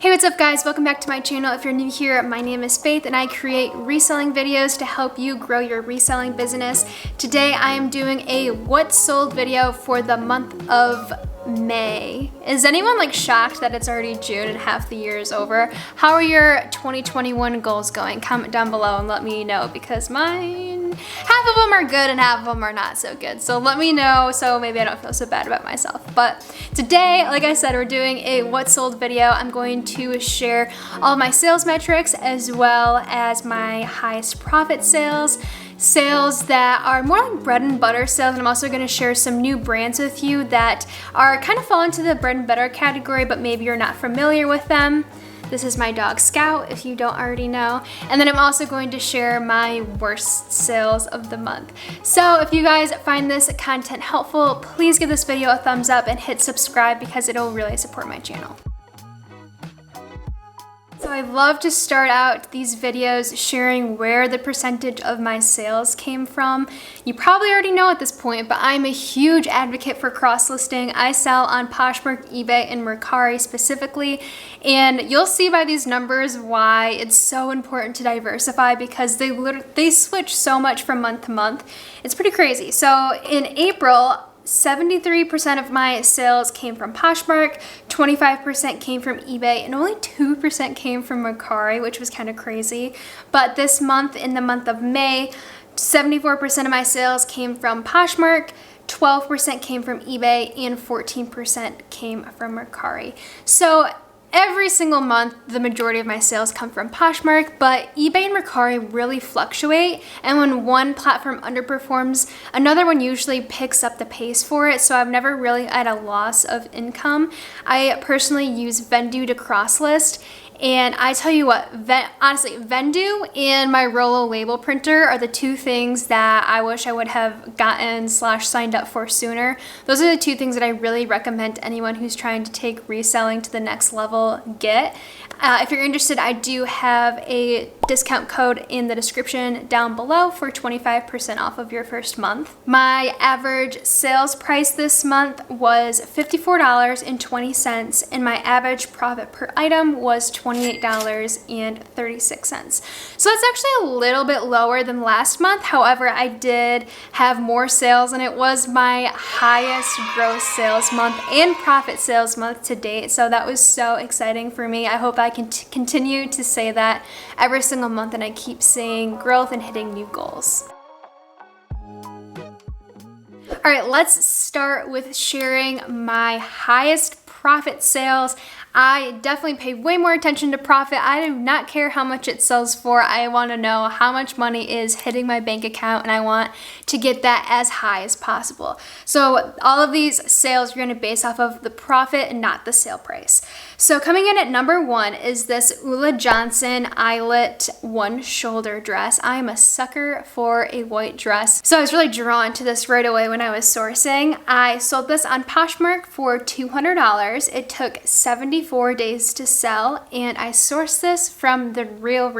Hey, what's up guys? Welcome back to my channel. If you're new here, my name is Faith and I create reselling videos to help you grow your reselling business. Today I am doing a what's sold video for the month of May. Is anyone shocked that it's already June and half the year is over? How are your 2021 goals going? Comment down below and let me know because mine, half of them are good and half of them are not so good. So let me know so maybe I don't feel so bad about myself. But today, like I said, we're doing a what's sold video. I'm going to share all of my sales metrics as well as my highest profit sales that are more like bread and butter sales, and I'm also going to share some new brands with you that are kind of fall into the bread and butter category, but maybe you're not familiar with them. This is my dog Scout, if you don't already know. And then I'm also going to share my worst sales of the month. So if you guys find this content helpful, please give this video a thumbs up and hit subscribe because it'll really support my channel. So I love to start out these videos sharing where the percentage of my sales came from. You probably already know at this point, but I'm a huge advocate for cross-listing. I sell on Poshmark, eBay, and Mercari specifically, and you'll see by these numbers why it's so important to diversify because they switch so much from month to month. It's pretty crazy. So in April, 73% of my sales came from Poshmark, 25% came from eBay, and only 2% came from Mercari, which was kind of crazy. But this month, in the month of May, 74% of my sales came from Poshmark, 12% came from eBay, and 14% came from Mercari. So every single month, the majority of my sales come from Poshmark, but eBay and Mercari really fluctuate, and when one platform underperforms, another one usually picks up the pace for it, so I've never really had a loss of income. I personally use Vendoo to cross-list, and I tell you what, honestly, Vendoo and my Rollo label printer are the two things that I wish I would have gotten / signed up for sooner. Those are the two things that I really recommend anyone who's trying to take reselling to the next level get. If you're interested, I do have a discount code in the description down below for 25% off of your first month. My average sales price this month was $54.20, and my average profit per item was $28.36. So that's actually a little bit lower than last month. However, I did have more sales, and it was my highest gross sales month and profit sales month to date. So that was so exciting for me. I hope I can continue to say that every single month and I keep seeing growth and hitting new goals. All right, let's start with sharing my highest profit sales. I definitely pay way more attention to profit. I do not care how much it sells for. I want to know how much money is hitting my bank account, and I want to get that as high as possible. So all of these sales are going to base off of the profit and not the sale price. So coming in at number one is this Ulla Johnson eyelet one shoulder dress. I am a sucker for a white dress, so I was really drawn to this right away when I was sourcing. I sold this on Poshmark for $200. It took 74 days to sell, and I sourced this from the Real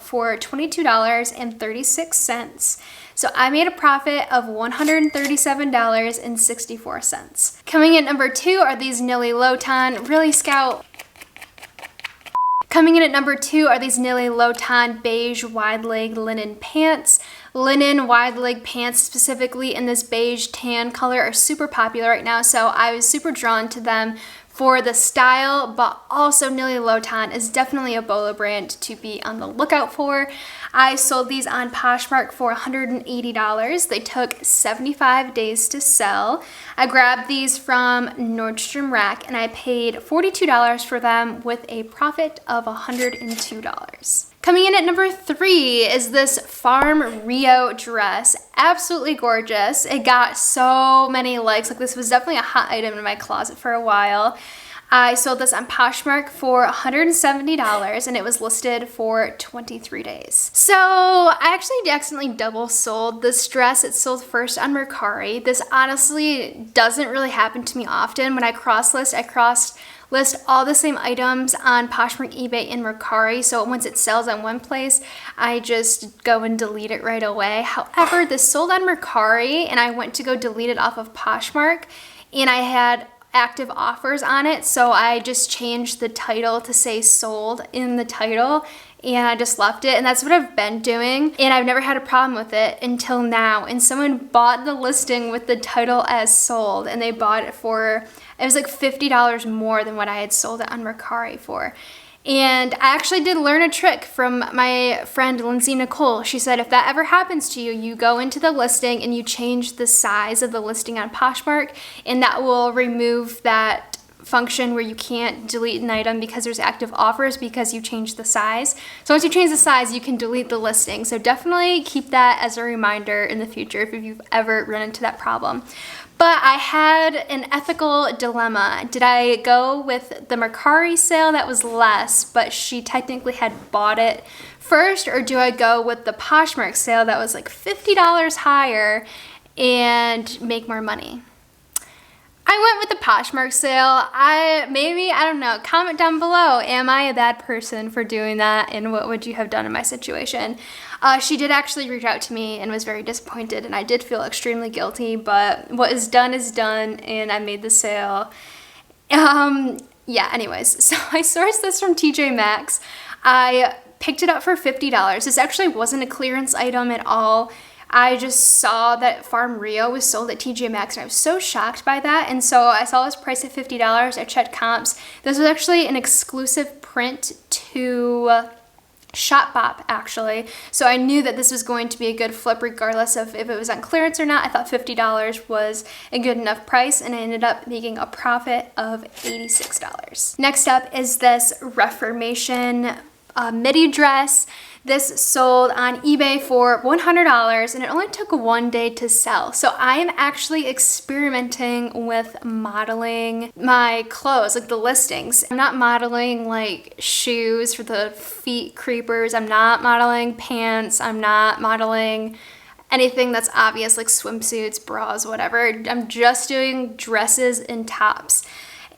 for $22.36. So I made a profit of $137.64. Coming in at number two are these Nilly Lotan, really Scout. Coming in at number two are these Nilly Lotan beige wide leg linen pants. Linen wide leg pants, specifically in this beige tan color, are super popular right now, so I was super drawn to them for the style, but also Nilly Lotan is definitely a BOLO brand to be on the lookout for. I sold these on Poshmark for $180. They took 75 days to sell. I grabbed these from Nordstrom Rack and I paid $42 for them with a profit of $102. Coming in at number three is this Farm Rio dress. Absolutely gorgeous. It got so many likes. This was definitely a hot item in my closet for a while. I sold this on Poshmark for $170 and it was listed for 23 days. So I actually accidentally double sold this dress. It sold first on Mercari. This honestly doesn't really happen to me often. When I cross-list, list all the same items on Poshmark, eBay, and Mercari, so once it sells on one place, I just go and delete it right away. However, this sold on Mercari, and I went to go delete it off of Poshmark, and I had active offers on it, so I just changed the title to say sold in the title, and I just left it, and that's what I've been doing, and I've never had a problem with it until now. And someone bought the listing with the title as sold, and they bought it for, it was like $50 more than what I had sold it on Mercari for. And I actually did learn a trick from my friend Lindsay Nicole. She said if that ever happens to you, you go into the listing and you change the size of the listing on Poshmark, and that will remove that function where you can't delete an item because there's active offers because you changed the size. So once you change the size, you can delete the listing. So definitely keep that as a reminder in the future if you've ever run into that problem. But I had an ethical dilemma. Did I go with the Mercari sale that was less, but she technically had bought it first, or do I go with the Poshmark sale that was like $50 higher and make more money? I went with the Poshmark sale. I don't know, comment down below, am I a bad person for doing that, and what would you have done in my situation? She did actually reach out to me and was very disappointed, and I did feel extremely guilty, but what is done, and I made the sale. Yeah, anyways, so I sourced this from TJ Maxx. I picked it up for $50. This actually wasn't a clearance item at all. I just saw that Farm Rio was sold at TJ Maxx, and I was so shocked by that. And so I saw this price at $50. I checked comps. This was actually an exclusive print to Shopbop, actually. So I knew that this was going to be a good flip regardless of if it was on clearance or not. I thought $50 was a good enough price, and I ended up making a profit of $86. Next up is this Reformation midi dress. This sold on eBay for $100, and it only took 1 day to sell. So I am actually experimenting with modeling my clothes, like the listings. I'm not modeling like shoes for the feet creepers. I'm not modeling pants. I'm not modeling anything that's obvious like swimsuits, bras, whatever. I'm just doing dresses and tops.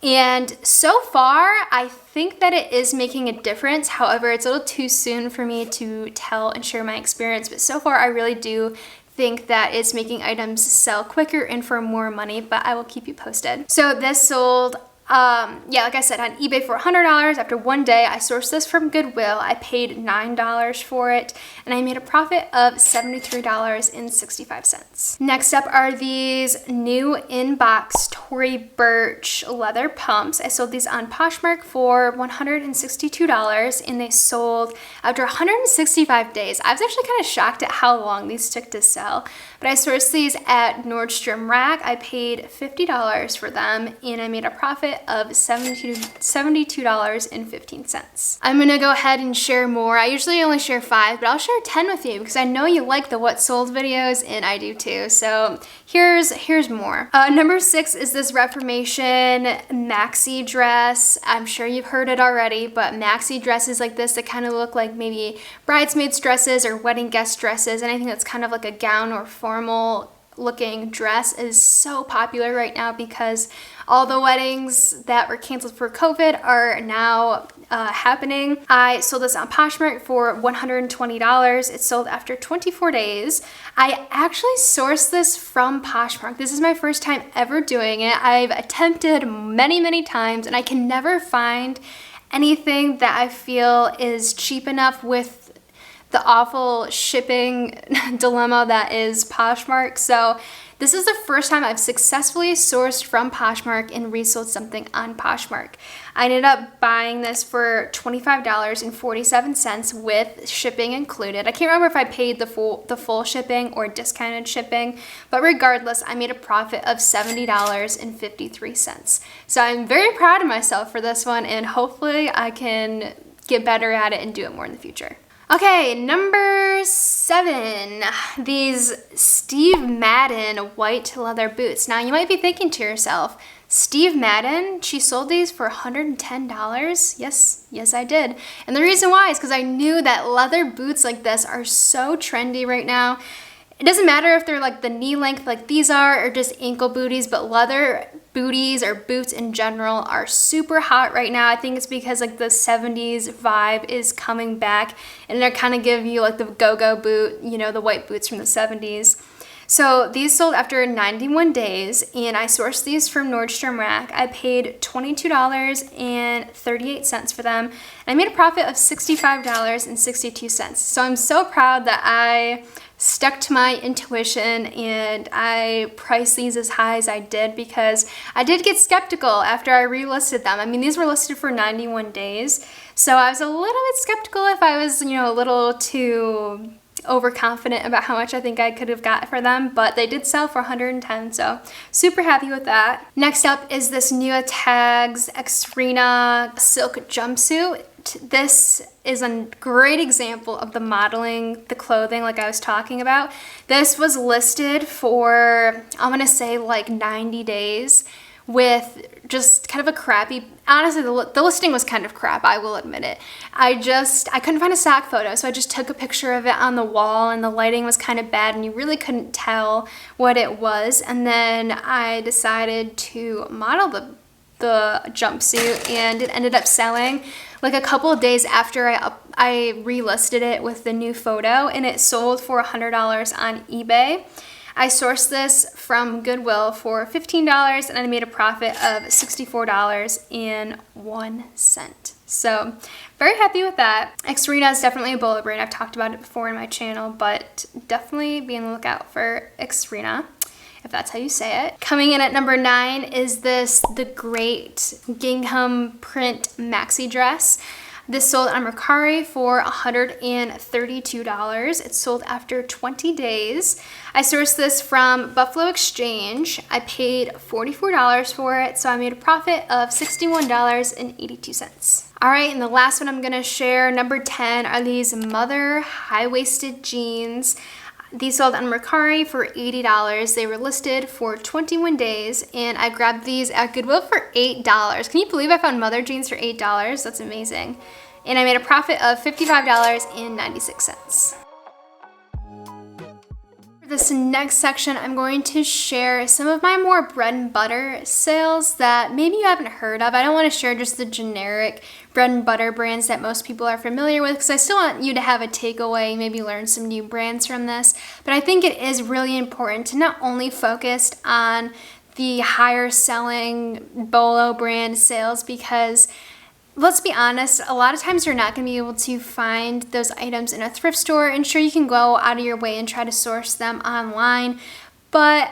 And so far, I think that it is making a difference. However, it's a little too soon for me to tell and share my experience. But so far, I really do think that it's making items sell quicker and for more money, but I will keep you posted. So this sold, like I said, on eBay for $100. After 1 day, I sourced this from Goodwill. I paid $9 for it, and I made a profit of $73.65. Next up are these new in-box Tory Burch leather pumps. I sold these on Poshmark for $162, and they sold after 165 days. I was actually kind of shocked at how long these took to sell, but I sourced these at Nordstrom Rack. I paid $50 for them, and I made a profit of $72.15. I'm gonna go ahead and share more. I usually only share 5, but I'll share 10 with you because I know you like the what sold videos, and I do too. So here's more. Number 6 is this Reformation maxi dress. I'm sure you've heard it already, but maxi dresses like this that kind of look like maybe bridesmaids dresses or wedding guest dresses, anything that's kind of like a gown or formal looking dress is so popular right now because all the weddings that were canceled for COVID are now happening. I sold this on Poshmark for $120. It sold after 24 days. I actually sourced this from Poshmark. This is my first time ever doing it. I've attempted many times, and I can never find anything that I feel is cheap enough with the awful shipping dilemma that is Poshmark. So this is the first time I've successfully sourced from Poshmark and resold something on Poshmark. I ended up buying this for $25.47 with shipping included. I can't remember if I paid the full shipping or discounted shipping, but regardless, I made a profit of $70.53. So I'm very proud of myself for this one, and hopefully I can get better at it and do it more in the future. Okay, number 7, these Steve Madden white leather boots. Now you might be thinking to yourself, Steve Madden, she sold these for $110? Yes I did. And the reason why is because I knew that leather boots like this are so trendy right now. It doesn't matter if they're like the knee length like these are or just ankle booties, but leather booties or boots in general are super hot right now. I think it's because like the 70s vibe is coming back, and they're kind of give you like the go-go boot, you know, the white boots from the 70s. So these sold after 91 days, and I sourced these from Nordstrom Rack. I paid $22.38 for them, and I made a profit of $65.62. So I'm so proud that I stuck to my intuition and I priced these as high as I did, because I did get skeptical after I relisted them. I mean, these were listed for 91 days, so I was a little bit skeptical if I was, a little too overconfident about how much I think I could have got for them, but they did sell for 110, so super happy with that. Next up is this new Tags Exrina silk jumpsuit. This is a great example of the modeling, the clothing like I was talking about. This was listed for, I'm gonna say like 90 days with just kind of a crappy, honestly, the listing was kind of crap, I will admit it. I couldn't find a stock photo, so I just took a picture of it on the wall, and the lighting was kind of bad and you really couldn't tell what it was. And then I decided to model the jumpsuit, and it ended up selling like a couple of days after I relisted it with the new photo, and it sold for $100 on eBay. I sourced this from Goodwill for $15, and I made a profit of $64.01. So very happy with that. Exrina is definitely a BOLO brand. I've talked about it before in my channel, but definitely be on the lookout for Exrina, if that's how you say it. Coming in at number 9 is the great gingham print maxi dress. This sold on Mercari for $132. It sold after 20 days. I sourced this from Buffalo Exchange. I paid $44 for it, so I made a profit of $61.82. All right, and the last one I'm gonna share, number 10, are these Mother high-waisted jeans. These sold on Mercari for $80. They were listed for 21 days, and I grabbed these at Goodwill for $8. Can you believe I found Mother jeans for $8? That's amazing. And I made a profit of $55.96. For this next section, I'm going to share some of my more bread and butter sales that maybe you haven't heard of. I don't want to share just the generic bread and butter brands that most people are familiar with, because I still want you to have a takeaway, maybe learn some new brands from this. But I think it is really important to not only focus on the higher selling BOLO brand sales, because let's be honest, a lot of times you're not going to be able to find those items in a thrift store, and sure, you can go out of your way and try to source them online, but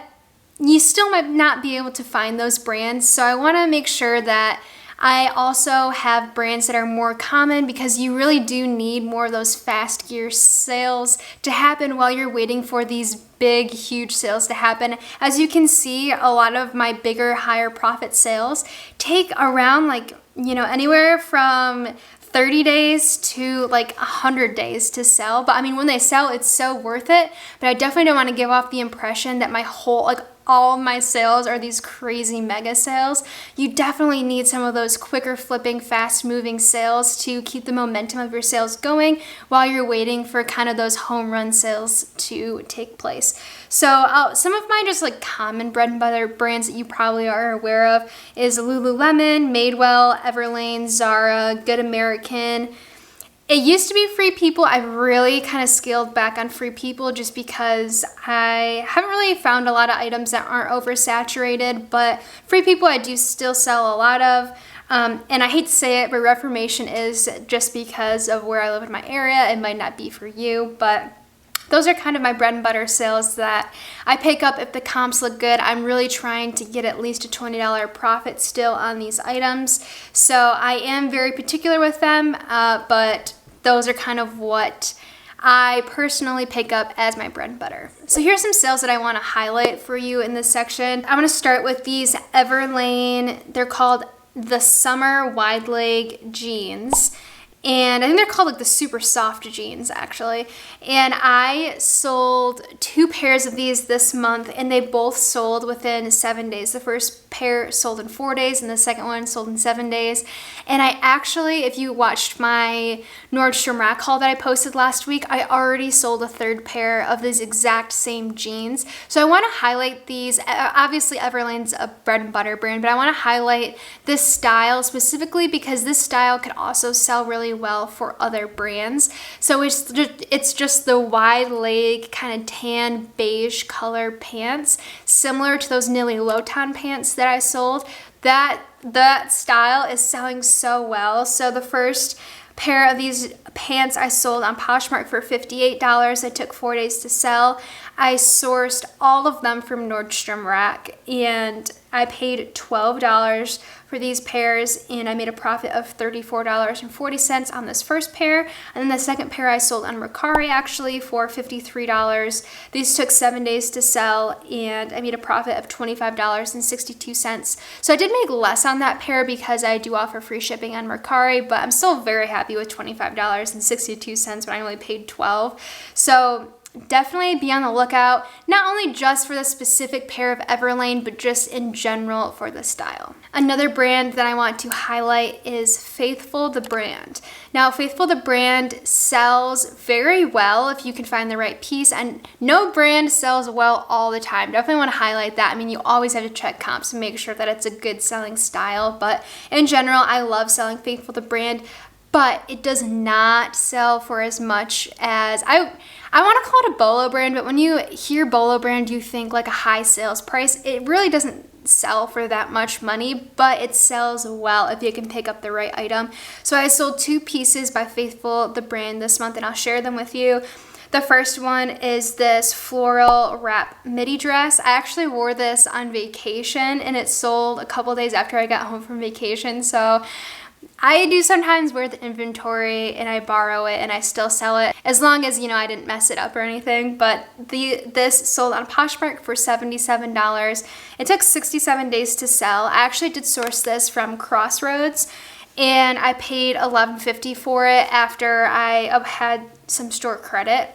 you still might not be able to find those brands. So I want to make sure that I also have brands that are more common, because you really do need more of those fast gear sales to happen while you're waiting for these big, huge sales to happen. As you can see, a lot of my bigger, higher profit sales take around anywhere from 30 days to like 100 days to sell. But I mean, when they sell, it's so worth it. But I definitely don't want to give off the impression that all of my sales are these crazy mega sales. You definitely need some of those quicker flipping, fast moving sales to keep the momentum of your sales going while you're waiting for kind of those home run sales to take place. So some of my just like common bread and butter brands that you probably are aware of is Lululemon, Madewell, Everlane, Zara, Good American. It used to be Free People. I've really kind of scaled back on Free People just because I haven't really found a lot of items that aren't oversaturated, but Free People I do still sell a lot of. And I hate to say it, but Reformation is just because of where I live in my area. It might not be for you, but those are kind of my bread and butter sales that I pick up if the comps look good. I'm really trying to get at least a $20 profit still on these items. So I am very particular with them, but those are kind of what I personally pick up as my bread and butter. So here's some sales that I want to highlight for you in this section. I'm going to start with these Everlane. They're called the Summer Wide Leg Jeans. And I think they're called like the super soft jeans actually. And I sold 2 pairs of these this month, and they both sold within 7 days. The first pair sold in 4 days and the second one sold in 7 days. And I actually, if you watched my Nordstrom Rack haul that I posted last week, I already sold a 3rd pair of these exact same jeans. So I want to highlight these. Obviously Everlane's a bread and butter brand, but I want to highlight this style specifically because this style can also sell really really well for other brands. So it's just the wide leg kind of tan beige color pants, similar to those Nilly Lotan pants that I sold. That style is selling so well. So the first pair of these pants I sold on Poshmark for $58. It took 4 days to sell. I sourced all of them from Nordstrom Rack, and I paid $12 for these pairs, and I made a profit of $34.40 on this first pair. And then the second pair I sold on Mercari actually for $53. These took 7 days to sell, and I made a profit of $25.62. So I did make less on that pair because I do offer free shipping on Mercari, but I'm still very happy with $25.62 when I only paid $12. So definitely be on the lookout, not only just for the specific pair of Everlane, but just in general for the style. Another brand that I want to highlight is Faithful the brand. Now, Faithful the brand sells very well if you can find the right piece, and no brand sells well all the time. Definitely want to highlight that. I mean, you always have to check comps and make sure that it's a good selling style, but in general, I love selling Faithful the brand, but it does not sell for as much as I want to call it a BOLO brand, but when you hear BOLO brand, you think like a high sales price. It really doesn't sell for that much money, but it sells well if you can pick up the right item. So I sold 2 pieces by Faithful the brand this month, and I'll share them with you. The first one is this floral wrap midi dress. I actually wore this on vacation, and it sold a couple days after I got home from vacation. So I do sometimes wear the inventory and I borrow it and I still sell it, as long as, you know, I didn't mess it up or anything. But this sold on Poshmark for $77. It took 67 days to sell. I actually did source this from Crossroads, and I paid $11.50 for it after I had some store credit,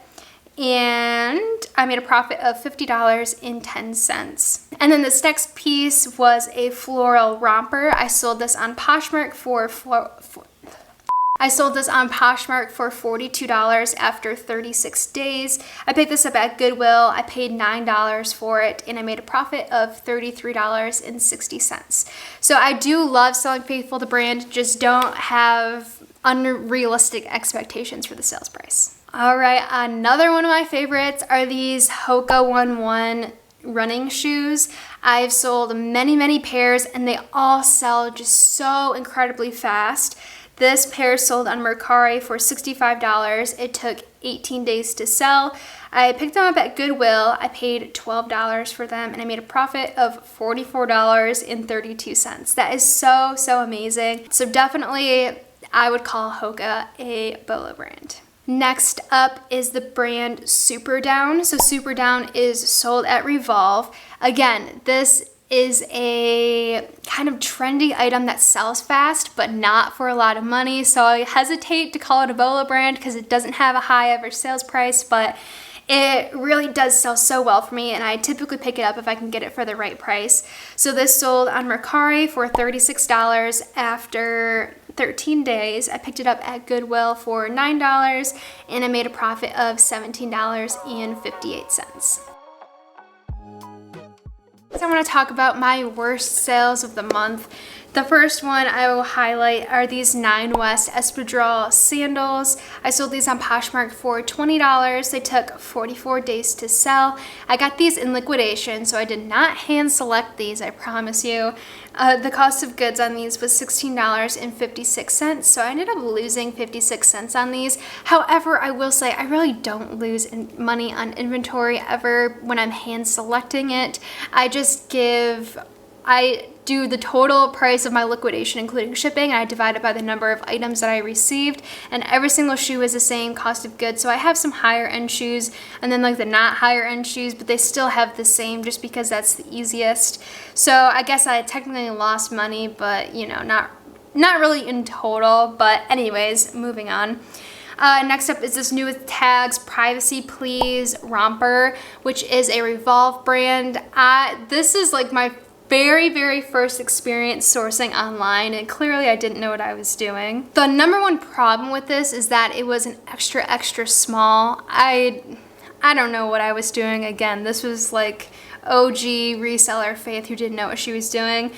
and I made a profit of $50.10. And then this next piece was a floral romper. I sold this on Poshmark for $42 after 36 days. I picked this up at Goodwill. I paid $9 for it, and I made a profit of $33.60. So I do love selling Faithful the brand, just don't have unrealistic expectations for the sales price. All right, another one of my favorites are these Hoka 1-1 running shoes. I've sold many pairs, and they all sell just so incredibly fast. This pair sold on Mercari for $65. It took 18 days to sell. I picked them up at Goodwill. I paid $12 for them, and I made a profit of $44.32. That is so amazing. So definitely I would call Hoka a BOLO brand. Next up is the brand Super Down. So Super Down is sold at Revolve. Again, this is a kind of trendy item that sells fast, but not for a lot of money. So I hesitate to call it a BOLO brand because it doesn't have a high average sales price, but it really does sell so well for me, and I typically pick it up if I can get it for the right price. So this sold on Mercari for $36 after 13 days. I picked it up at Goodwill for $9, and I made a profit of $17.58. So I want to talk about my worst sales of the month. The first one I will highlight are these 9 West Espadrille sandals. I sold these on Poshmark for $20. They took 44 days to sell. I got these in liquidation, so I did not hand select these, I promise you. The cost of goods on these was $16.56, so I ended up losing 56 cents on these. However, I will say I really don't lose money on inventory ever when I'm hand selecting it. I do the total price of my liquidation including shipping, and I divide it by the number of items that I received, and every single shoe is the same cost of goods. So I have some higher end shoes and then like the not higher end shoes, but they still have the same just because that's the easiest. So I guess I technically lost money, but you know, not really in total. But anyways, moving on. Next up is this new with tags Privacy Please romper, which is a Revolve brand. This is like my very first experience sourcing online, and clearly I didn't know what I was doing. The number one problem with this is that it was an extra small. I don't know what I was doing. Again, this was like OG reseller Faith who didn't know what she was doing.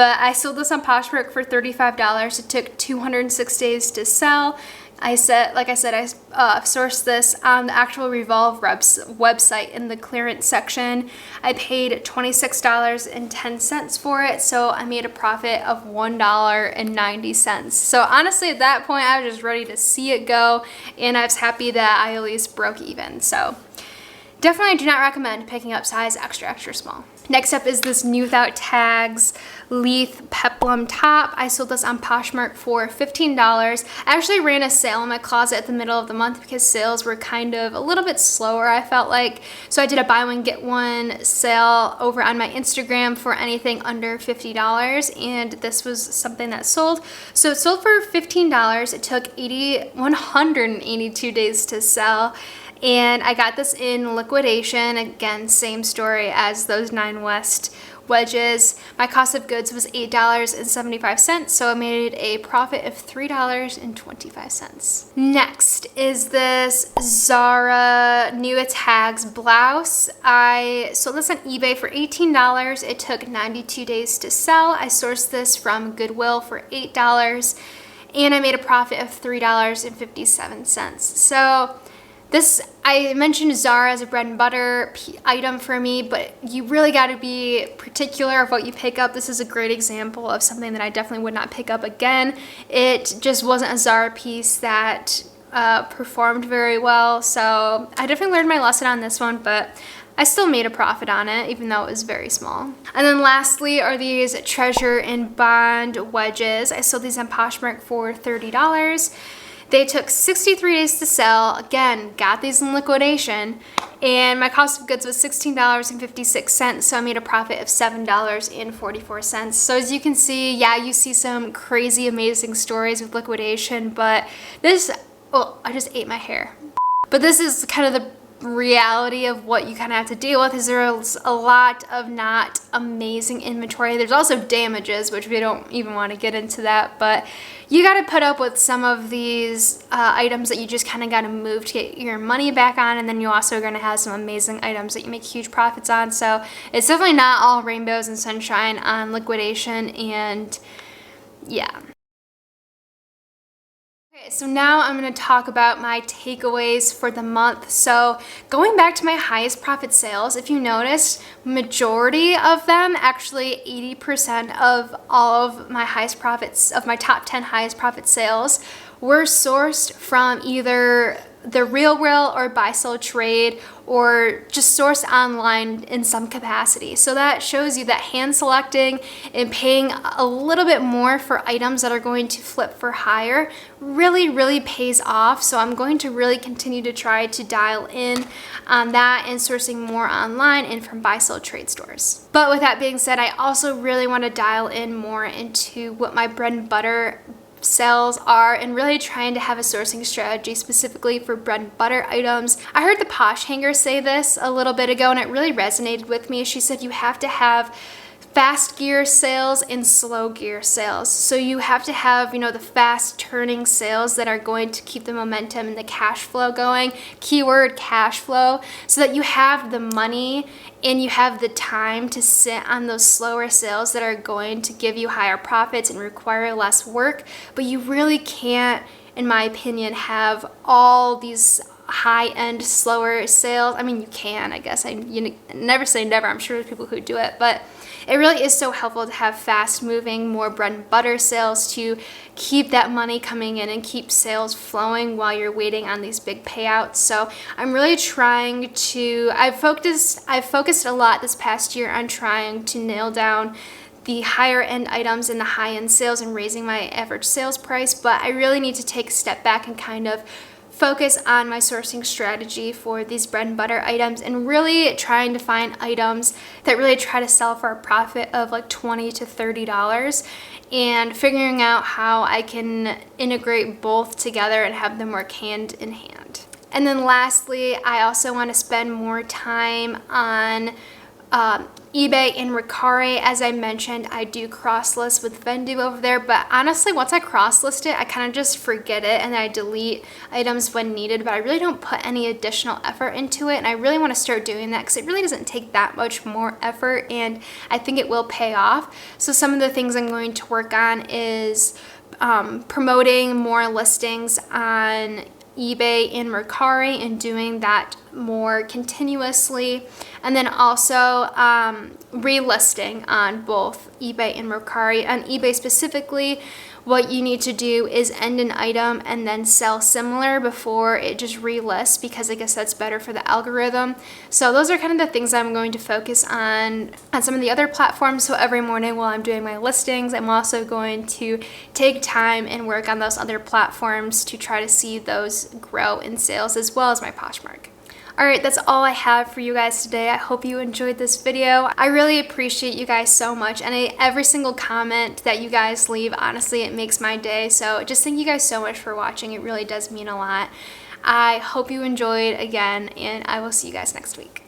but I sold this on Poshmark for $35. It took 206 days to sell. I sourced this on the actual Revolve website in the clearance section. I paid $26.10 for it, so I made a profit of $1.90. So honestly, at that point, I was just ready to see it go, and I was happy that I at least broke even. So definitely do not recommend picking up size extra, extra small. Next up is this new without tags Leith peplum top. I sold this on Poshmark for $15. I actually ran a sale in my closet at the middle of the month because sales were kind of a little bit slower, I felt like. So I did a buy one get one sale over on my Instagram for anything under $50, and this was something that sold. So it sold for $15. It took 182 days to sell. And I got this in liquidation. Again, same story as those 9 West wedges. My cost of goods was $8.75, so I made a profit of $3.25. Next is this Zara new tags blouse. I sold this on eBay for $18. It took 92 days to sell. I sourced this from Goodwill for $8, and I made a profit of $3.57. So this, I mentioned Zara as a bread and butter item for me, but you really got to be particular of what you pick up. This is a great example of something that I definitely would not pick up again. It just wasn't a Zara piece that performed very well, so I definitely learned my lesson on this one, but I still made a profit on it, even though it was very small. And then lastly are these Treasure and Bond wedges. I sold these on Poshmark for $30. They took 63 days to sell. Again, got these in liquidation, and my cost of goods was $16.56, so I made a profit of $7.44. So as you can see, yeah, you see some crazy, amazing stories with liquidation, but this, oh, I just ate my hair. But this is kind of the reality of what you kind of have to deal with. Is there's a lot of not amazing inventory. There's also damages, which we don't even want to get into that, but you got to put up with some of these items that you just kind of got to move to get your money back on, and then you also are going to have some amazing items that you make huge profits on. So it's definitely not all rainbows and sunshine on liquidation, and yeah. Okay, so now I'm going to talk about my takeaways for the month. So going back to my highest profit sales, if you noticed, majority of them, actually 80% of all of my highest profits, of my top 10 highest profit sales, were sourced from either the real or buy sell trade, or just sourced online in some capacity. So that shows you that hand selecting and paying a little bit more for items that are going to flip for higher really pays off. So I'm going to really continue to try to dial in on that and sourcing more online and from buy sell trade stores. But with that being said, I also really want to dial in more into what my bread and butter sales are, and really trying to have a sourcing strategy specifically for bread and butter items. I heard the Posh Hanger say this a little bit ago, and it really resonated with me. She said you have to have fast gear sales and slow gear sales. So you have to have, the fast turning sales that are going to keep the momentum and the cash flow going, keyword cash flow, so that you have the money and you have the time to sit on those slower sales that are going to give you higher profits and require less work. But you really can't, in my opinion, have all these high-end slower sales. I mean, you can, I guess. You never say never. I'm sure there's people who do it, but it really is so helpful to have fast-moving, more bread and butter sales to keep that money coming in and keep sales flowing while you're waiting on these big payouts. So I'm really trying to, I've focused a lot this past year on trying to nail down the higher end items and the high end sales and raising my average sales price, but I really need to take a step back and kind of focus on my sourcing strategy for these bread and butter items, and really trying to find items that really try to sell for a profit of like $20 to $30, and figuring out how I can integrate both together and have them work hand in hand. And then lastly, I also want to spend more time on eBay and Mercari. As I mentioned, I do cross-list with Vendu over there, but honestly, once I cross-list it, I kind of just forget it and I delete items when needed, but I really don't put any additional effort into it, and I really want to start doing that because it really doesn't take that much more effort, and I think it will pay off. So some of the things I'm going to work on is promoting more listings on eBay and Mercari and doing that more continuously, and then also relisting on both eBay and Mercari. On eBay specifically, what you need to do is end an item and then sell similar before it just relists, because I guess that's better for the algorithm. So those are kind of the things I'm going to focus on some of the other platforms. So every morning while I'm doing my listings, I'm also going to take time and work on those other platforms to try to see those grow in sales as well as my Poshmark. Alright, that's all I have for you guys today. I hope you enjoyed this video. I really appreciate you guys so much, and every single comment that you guys leave, honestly, it makes my day. So just thank you guys so much for watching. It really does mean a lot. I hope you enjoyed again, and I will see you guys next week.